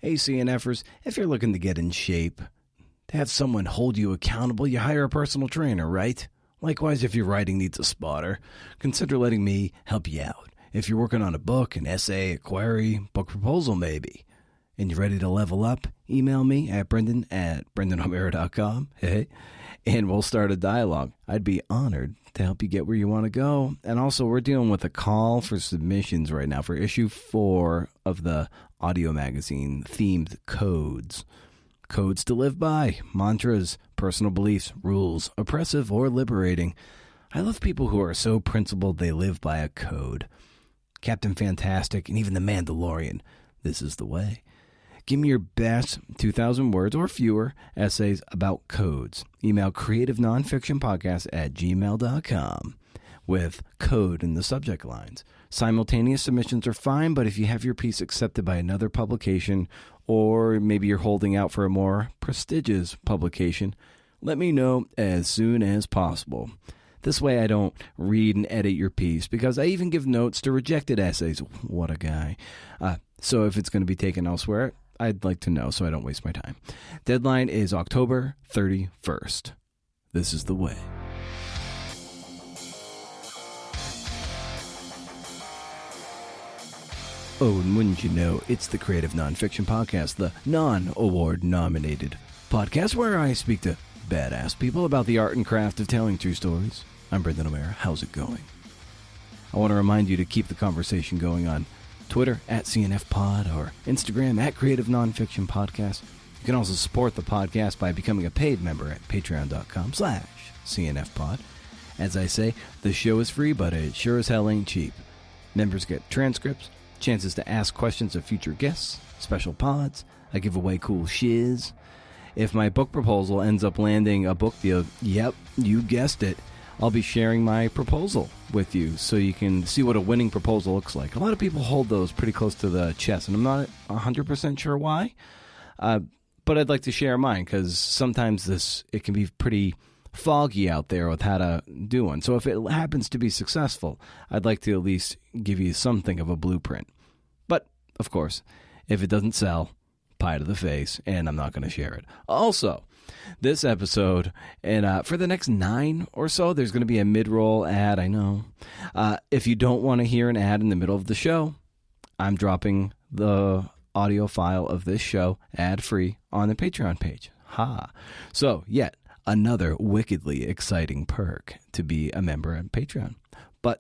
Hey, CNFers, if you're looking to get in shape, to have someone hold you accountable, you hire a personal trainer, right? Likewise, if your writing needs a spotter, consider letting me help you out. If you're working on a book, an essay, a query, book proposal maybe, and you're ready to level up, email me at brendan@brendano'meara.com, hey, and we'll start a dialogue. I'd be honored to help you get where you want to go. And also, we're dealing with a call for submissions right now for issue 4 of the audio magazine themed codes. Codes to live by, mantras, personal beliefs, rules, oppressive or liberating. I love people who are so principled they live by a code. Captain Fantastic and even the Mandalorian. This is the way. Give me your best 2,000 words or fewer essays about codes. Email creativenonfictionpodcast@gmail.com with code in the subject lines. Simultaneous submissions are fine, but if you have your piece accepted by another publication, or maybe you're holding out for a more prestigious publication, let me know as soon as possible. This way I don't read and edit your piece, because I even give notes to rejected essays. What a guy. So if it's going to be taken elsewhere, I'd like to know so I don't waste my time. Deadline is October 31st. This is the way. Oh, and wouldn't you know, it's the Creative Nonfiction Podcast, the non-award nominated podcast where I speak to badass people about the art and craft of telling true stories. I'm Brendan O'Meara. How's it going? I want to remind you to keep the conversation going on Twitter @CNFPod or Instagram @Creative Nonfiction Podcast. You can also support the podcast by becoming a paid member at patreon.com/CNFPod. As I say, the show is free, but it sure as hell ain't cheap. Members get transcripts, chances to ask questions of future guests, special pods. I give away cool shiz. If my book proposal ends up landing a book deal, yep, you guessed it, I'll be sharing my proposal with you so you can see what a winning proposal looks like. A lot of people hold those pretty close to the chest, and I'm not 100% sure why, but I'd like to share mine because sometimes it can be pretty foggy out there with how to do one. So if it happens to be successful, I'd like to at least give you something of a blueprint. But, of course, if it doesn't sell, pie to the face, and I'm not going to share it. Also, this episode, and for the next 9 or so, there's going to be a mid-roll ad, I know. If you don't want to hear an ad in the middle of the show, I'm dropping the audio file of this show ad-free on the Patreon page. Ha! So, yet another wickedly exciting perk to be a member at Patreon. But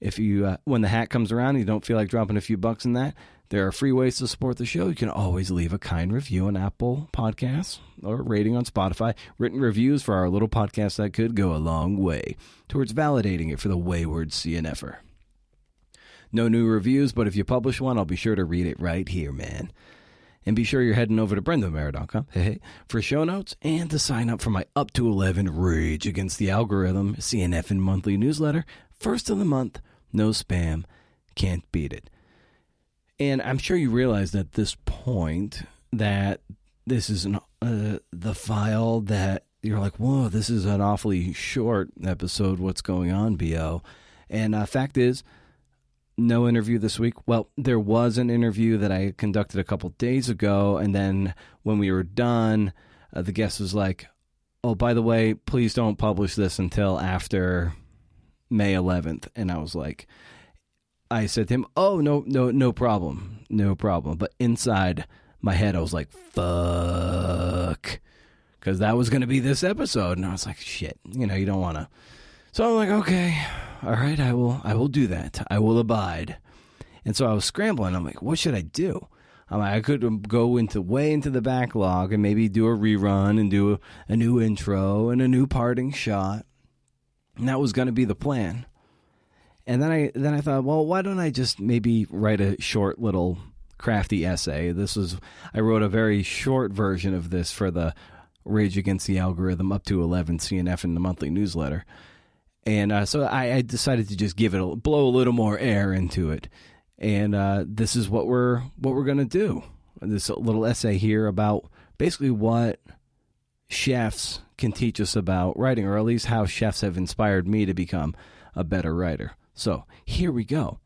if you, when the hat comes around and you don't feel like dropping a few bucks in that, there are free ways to support the show. You can always leave a kind review on Apple Podcasts or a rating on Spotify. Written reviews for our little podcast that could go a long way towards validating it for the wayward CNFer. No new reviews, but if you publish one, I'll be sure to read it right here, man. And be sure you're heading over to BrendanO'Meara.com for show notes and to sign up for my Up to 11 Rage Against the Algorithm CNF and monthly newsletter. First of the month, no spam, can't beat it. And I'm sure you realize at this point that this is the file that you're like, whoa, this is an awfully short episode. What's going on, BO? And fact is, no interview this week. Well, there was an interview that I conducted a couple days ago, and then when we were done, the guest was like, oh, by the way, please don't publish this until after May 11th. And I was like, I said to him, oh, no problem. No problem. But inside my head, I was like, fuck. Because that was going to be this episode. And I was like, shit, you don't want to. So I'm like, okay, all right, I will do that. I will abide. And so I was scrambling. I'm like, what should I do? I could go way into the backlog and maybe do a rerun and do a new intro and a new parting shot. And that was going to be the plan. And then I thought, well, why don't I just maybe write a short little crafty essay? I wrote a very short version of this for the Rage Against the Algorithm Up to 11 CNF in the monthly newsletter. And so I decided to just blow a little more air into it. And this is what we're going to do. This little essay here about basically what chefs can teach us about writing, or at least how chefs have inspired me to become a better writer. So here we go.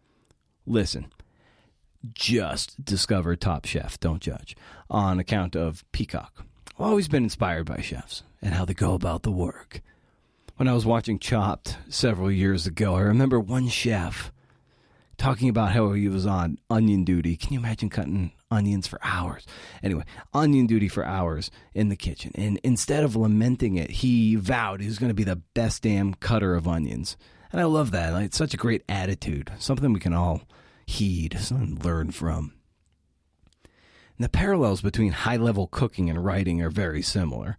Listen, just discovered Top Chef, don't judge, on account of Peacock. I've always been inspired by chefs and how they go about the work. When I was watching Chopped several years ago, I remember one chef talking about how he was on onion duty. Can you imagine cutting onions for hours? Anyway, onion duty for hours in the kitchen. And instead of lamenting it, he vowed he was going to be the best damn cutter of onions. And I love that. Like, it's such a great attitude, something we can all heed, something to learn from. And the parallels between high-level cooking and writing are very similar.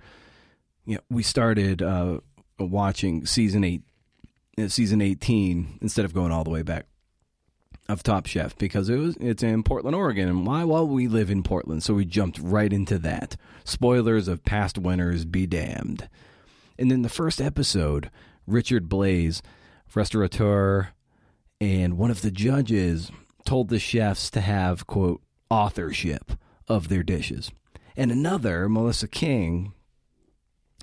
You know, we started watching season 18 instead of going all the way back of Top Chef because it's in Portland, Oregon. And why? Well, we live in Portland, so we jumped right into that. Spoilers of past winners be damned. And in the first episode, Richard Blaze, restaurateur, and one of the judges told the chefs to have, quote, authorship of their dishes. And another, Melissa King,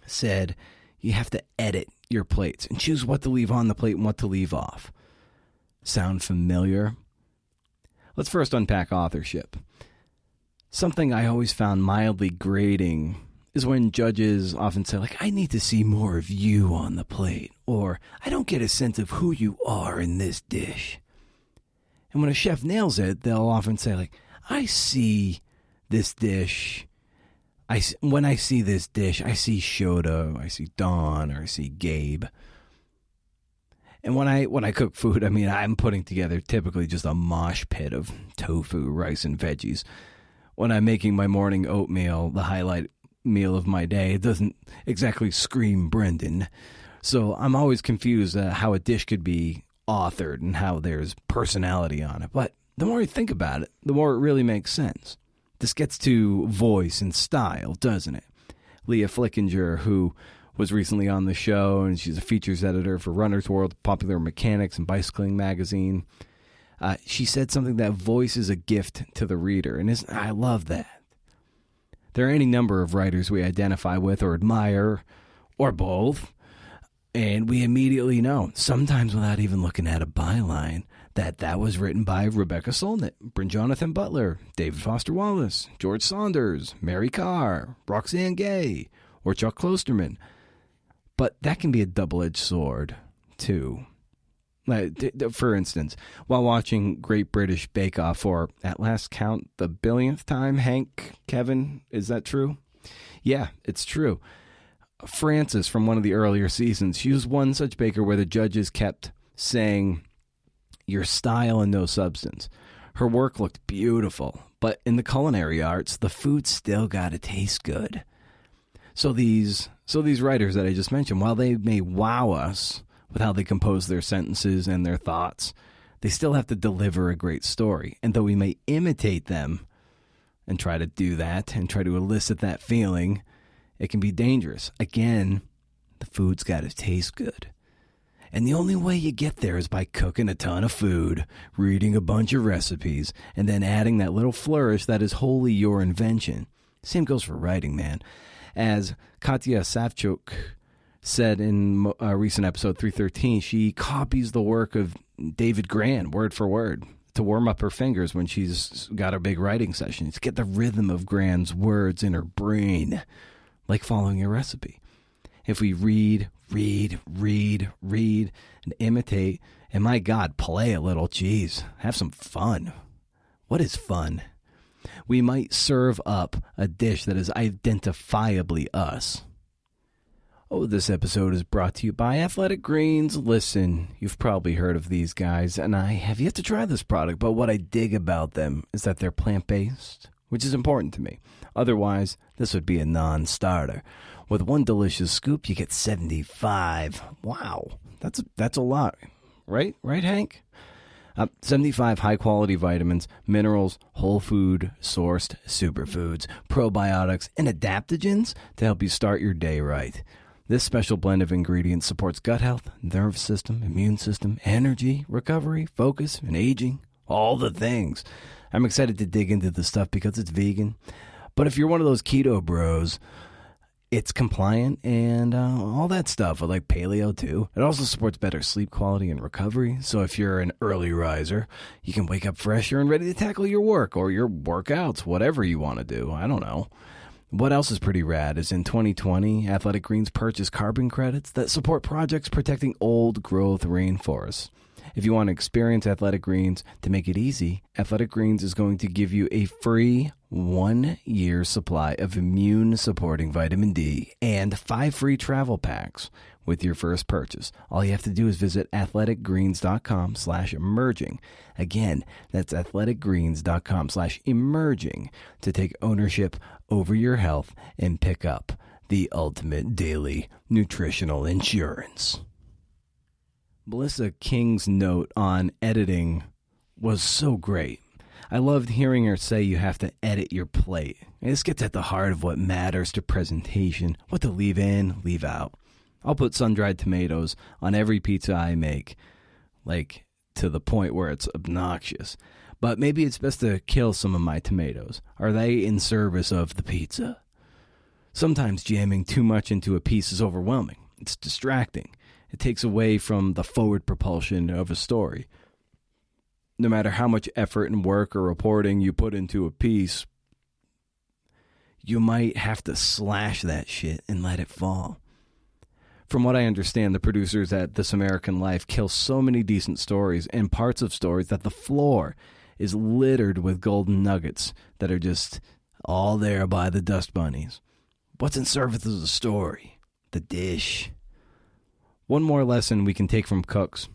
said you have to edit your plates and choose what to leave on the plate and what to leave off. Sound familiar? Let's first unpack authorship. Something I always found mildly grating is when judges often say, like, I need to see more of you on the plate, or I don't get a sense of who you are in this dish. And when a chef nails it, they'll often say, like, I see this dish. When I see this dish, I see Shota, I see Dawn, or I see Gabe. And when I cook food, I mean, I'm putting together typically just a mosh pit of tofu, rice, and veggies. When I'm making my morning oatmeal, the highlight meal of my day, it doesn't exactly scream Brendan. So I'm always confused how a dish could be authored and how there's personality on it. But the more I think about it, the more it really makes sense. This gets to voice and style, doesn't it? Leah Flickinger, who was recently on the show, and she's a features editor for Runner's World, Popular Mechanics, and Bicycling Magazine. She said something that voice is a gift to the reader, and I love that. There are any number of writers we identify with or admire, or both, and we immediately know, sometimes without even looking at a byline, that was written by Rebecca Solnit, Bryn Jonathan Butler, David Foster Wallace, George Saunders, Mary Carr, Roxane Gay, or Chuck Klosterman. But that can be a double-edged sword, too. For instance, while watching Great British Bake Off for, at last count, the billionth time, Hank, Kevin, is that true? Yeah, it's true. Frances, from one of the earlier seasons, she was one such baker where the judges kept saying, your style and no substance. Her work looked beautiful, but in the culinary arts, the food still got to taste good. So these writers that I just mentioned, while they may wow us with how they compose their sentences and their thoughts, they still have to deliver a great story. And though we may imitate them and try to do that and try to elicit that feeling, it can be dangerous. Again, the food's got to taste good. And the only way you get there is by cooking a ton of food, reading a bunch of recipes, and then adding that little flourish that is wholly your invention. Same goes for writing, man. As Katya Savchuk said in a recent episode 313, she copies the work of David Grann word for word to warm up her fingers when she's got a big writing session. To get the rhythm of Grann's words in her brain, like following a recipe. If we read, and imitate, and my God, play a little, geez, have some fun. What is fun? We might serve up a dish that is identifiably us. Oh, this episode is brought to you by Athletic Greens. Listen, you've probably heard of these guys, and I have yet to try this product, but what I dig about them is that they're plant-based, which is important to me. Otherwise, this would be a non-starter. With one delicious scoop, you get 75. Wow, that's a lot, right? Right, Hank? 75 high-quality vitamins, minerals, whole food, sourced superfoods, probiotics, and adaptogens to help you start your day right. This special blend of ingredients supports gut health, nervous system, immune system, energy, recovery, focus, and aging. All the things. I'm excited to dig into this stuff because it's vegan. But if you're one of those keto bros, It's compliant and all that stuff, like paleo too. It also supports better sleep quality and recovery. So if you're an early riser, you can wake up fresher and ready to tackle your work or your workouts, whatever you want to do. I don't know. What else is pretty rad is in 2020, Athletic Greens purchased carbon credits that support projects protecting old growth rainforests. If you want to experience Athletic Greens, to make it easy, Athletic Greens is going to give you a free 1-year supply of immune-supporting vitamin D and 5 free travel packs with your first purchase. All you have to do is visit athleticgreens.com/emerging. Again, that's athleticgreens.com/emerging to take ownership over your health and pick up the ultimate daily nutritional insurance. Melissa King's note on editing was so great. I loved hearing her say you have to edit your plate. And this gets at the heart of what matters to presentation, what to leave in, leave out. I'll put sun-dried tomatoes on every pizza I make, like to the point where it's obnoxious. But maybe it's best to kill some of my tomatoes. Are they in service of the pizza? Sometimes jamming too much into a piece is overwhelming. It's distracting. It takes away from the forward propulsion of a story. No matter how much effort and work or reporting you put into a piece, you might have to slash that shit and let it fall. From what I understand, the producers at This American Life kill so many decent stories and parts of stories that the floor is littered with golden nuggets that are just all there by the dust bunnies. What's in service of the story? The dish. One more lesson we can take from cooks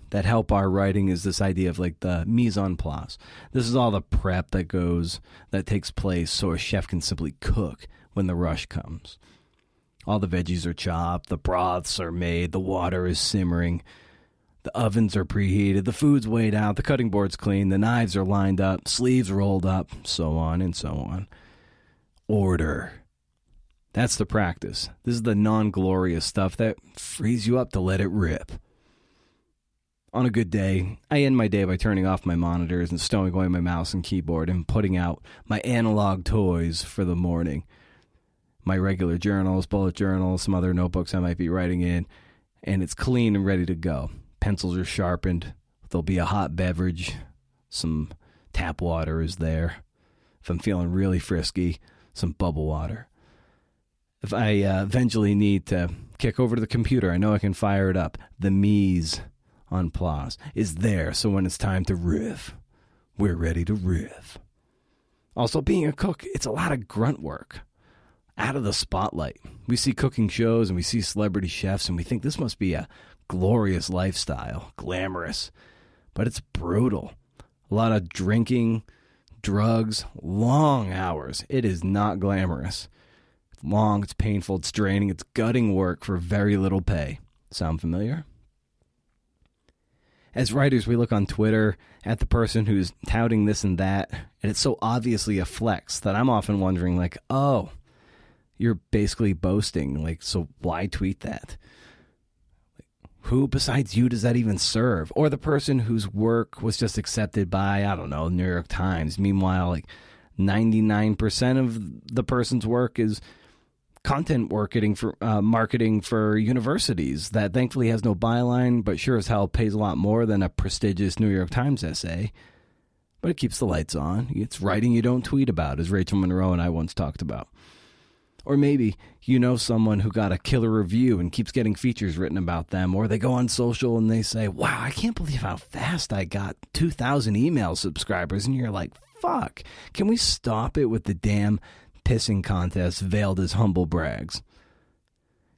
that help our writing is this idea of like the mise en place. This is all the prep that takes place so a chef can simply cook when the rush comes. All the veggies are chopped, the broths are made, the water is simmering, the ovens are preheated, the food's weighed out, the cutting board's clean, the knives are lined up, sleeves rolled up, so on and so on. Order. That's the practice. This is the non-glorious stuff that frees you up to let it rip. On a good day, I end my day by turning off my monitors and stowing away my mouse and keyboard and putting out my analog toys for the morning. My regular journals, bullet journals, some other notebooks I might be writing in, and it's clean and ready to go. Pencils are sharpened. There'll be a hot beverage. Some tap water is there. If I'm feeling really frisky, some bubble water. If I eventually need to kick over to the computer, I know I can fire it up. The mise en place is there, so when it's time to riff, we're ready to riff. Also, being a cook, it's a lot of grunt work. Out of the spotlight. We see cooking shows and we see celebrity chefs and we think this must be a glorious lifestyle, glamorous. But it's brutal. A lot of drinking, drugs, long hours. It is not glamorous. It's long, it's painful, it's draining, it's gutting work for very little pay. Sound familiar? As writers, we look on Twitter at the person who's touting this and that, and it's so obviously a flex that I'm often wondering, like, oh, you're basically boasting. Like, so why tweet that? Who besides you does that even serve? Or the person whose work was just accepted by, I don't know, New York Times. Meanwhile, like 99% of the person's work is content marketing for universities that thankfully has no byline, but sure as hell pays a lot more than a prestigious New York Times essay. But it keeps the lights on. It's writing you don't tweet about, as Rachel Monroe and I once talked about. Or maybe you know someone who got a killer review and keeps getting features written about them, or they go on social and they say, wow, I can't believe how fast I got 2,000 email subscribers. And you're like, fuck, can we stop it with the damn pissing contest veiled as humble brags?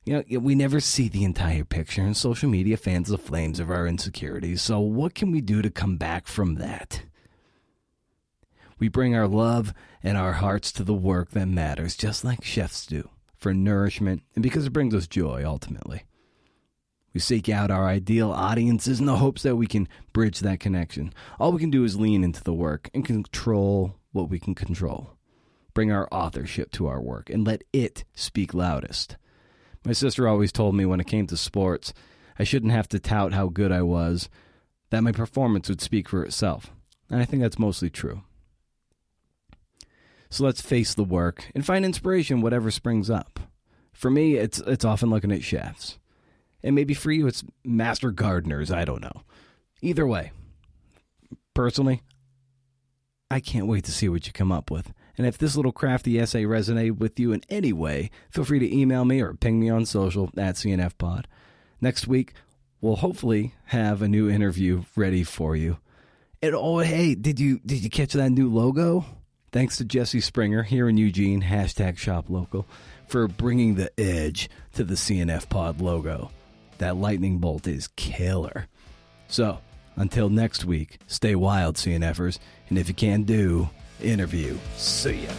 You know, we never see the entire picture, and social media fans the flames of our insecurities. So what can we do to come back from that? We bring our love and our hearts to the work that matters, just like chefs do, for nourishment and because it brings us joy, ultimately. We seek out our ideal audiences in the hopes that we can bridge that connection. All we can do is lean into the work and control what we can control. Bring our authorship to our work and let it speak loudest. My sister always told me when it came to sports, I shouldn't have to tout how good I was, that my performance would speak for itself. And I think that's mostly true. So let's face the work and find inspiration whatever springs up. For me, it's often looking at chefs. And maybe for you, it's master gardeners. I don't know. Either way, personally, I can't wait to see what you come up with. And if this little crafty essay resonated with you in any way, feel free to email me or ping me on social at CNFpod. Next week, we'll hopefully have a new interview ready for you. And oh, hey, did you catch that new logo? Thanks to Jesse Springer here in Eugene, #ShopLocal, for bringing the edge to the CNF Pod logo. That lightning bolt is killer. So, until next week, stay wild, CNFers, and if you can do, interview. See ya.